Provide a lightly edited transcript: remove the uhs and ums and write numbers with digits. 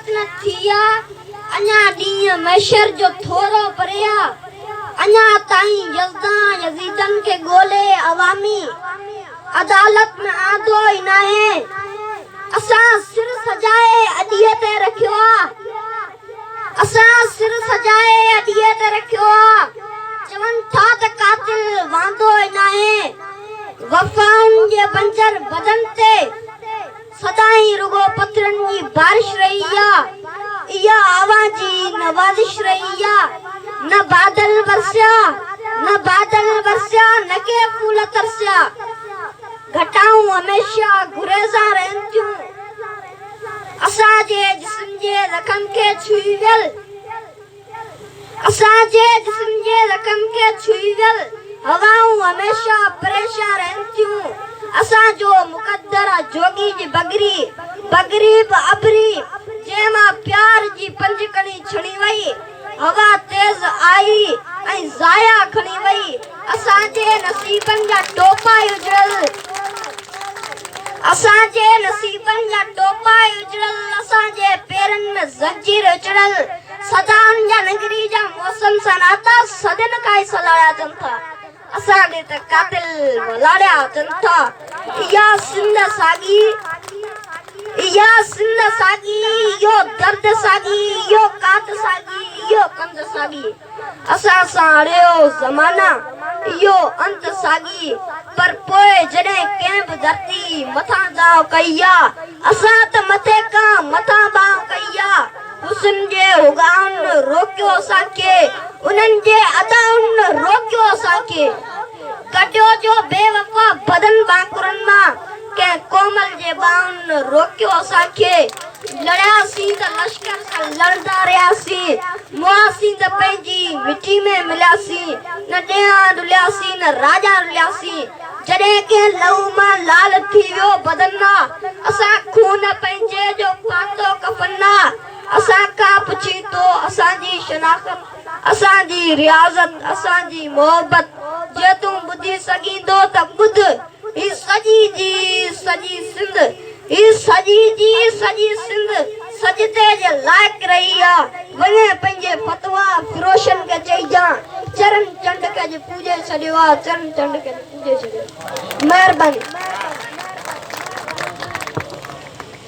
क़यामत न थिया अञा ॾींहं महशर जो थोरो परिया अञा ताईं यज़दा यज़ीदन खे ॻोल्हे अवामी अदालत में आंदो ई नाहे असां सिर सजाए अॾीअ ते रखियो आहे असां सिर सजाए अॾीअ ते रखियो आहे चवनि था त कातिल वांदो ई नाहे वफ़ाउनि जे बंजर बदन ते सदाईं रुगो पथरनि जी बारिश रही आहे इहा आवा जी नवाज़िश रही आहे न बादल वरसिया न के फूल तरसिया घटाऊं हमेशा गुरेज़ा रहनि थियूं असांजे जिस्म जे ज़ख़म खे छुई वियल असांजे जिस्म जे ज़ख़म खे छुई वियल हवाऊं हमेशा परेशान रहनि थियूं असांजो मुक़द्दर आहे जोगी जी बगरी बि अबरी जंहिंमां प्यार जी पंजकणी छणी वई हवा तेज़ आई ऐं ज़ाया खणी वई असांजे नसीबनि जा टोपा उजड़ल असांजे नसीबनि जा टोपा उजड़ल असांजे पेरनि में ज़ंजीर उजड़ल सदाउनि जा नगरी जा मौसम सां नाता सदन खां ई सलाया अचनि था असांखे त कातिल वलाड़िया अचनि था इहा सिंध साॻी इहो दर्द साॻी इहो कात साॻी इहो कंद साॻी असां सां अड़ियो ज़माना इहो अंत साॻी पर पोइ जॾहिं कंहिं बि धरती मथां दाव कई आहे असां त मथे खां मथां बाह कई आहे हुस्न जे उगाउनि रोकियो असांखे उन्हनि जे अदाउनि रोकियो असांखे कढियो जो बेवफ़ा बदन बांकुरनि मां कंहिं कोमल जे बाहुनि रोकियो असांखे लड़ियासीं त लश्कर सां लड़ंदा रहियासीं मुआसीं त पंहिंजी मिटी में मिलियासीं न ॾेहा रुलियासीं न राजा रुलियासीं जॾहिं कंहिं लहू मां लाल थी वियो बदन मां असां खून पंहिंजे जो पातो कफन असां खां पुछी तो असांजी शनाख़त असांजी रियाज़त असांजी मोहबत जे तूं ॿुधी सघींदो त ॿुध ही सॼी सिंध सजदे जे लाइक़ रही आहे वञे पंहिंजे फतवा फिरोशन खे चइजां चरण चंड खे पूॼे छॾियो आहे चरण चंड खे पूॼे छॾियो महिरबानी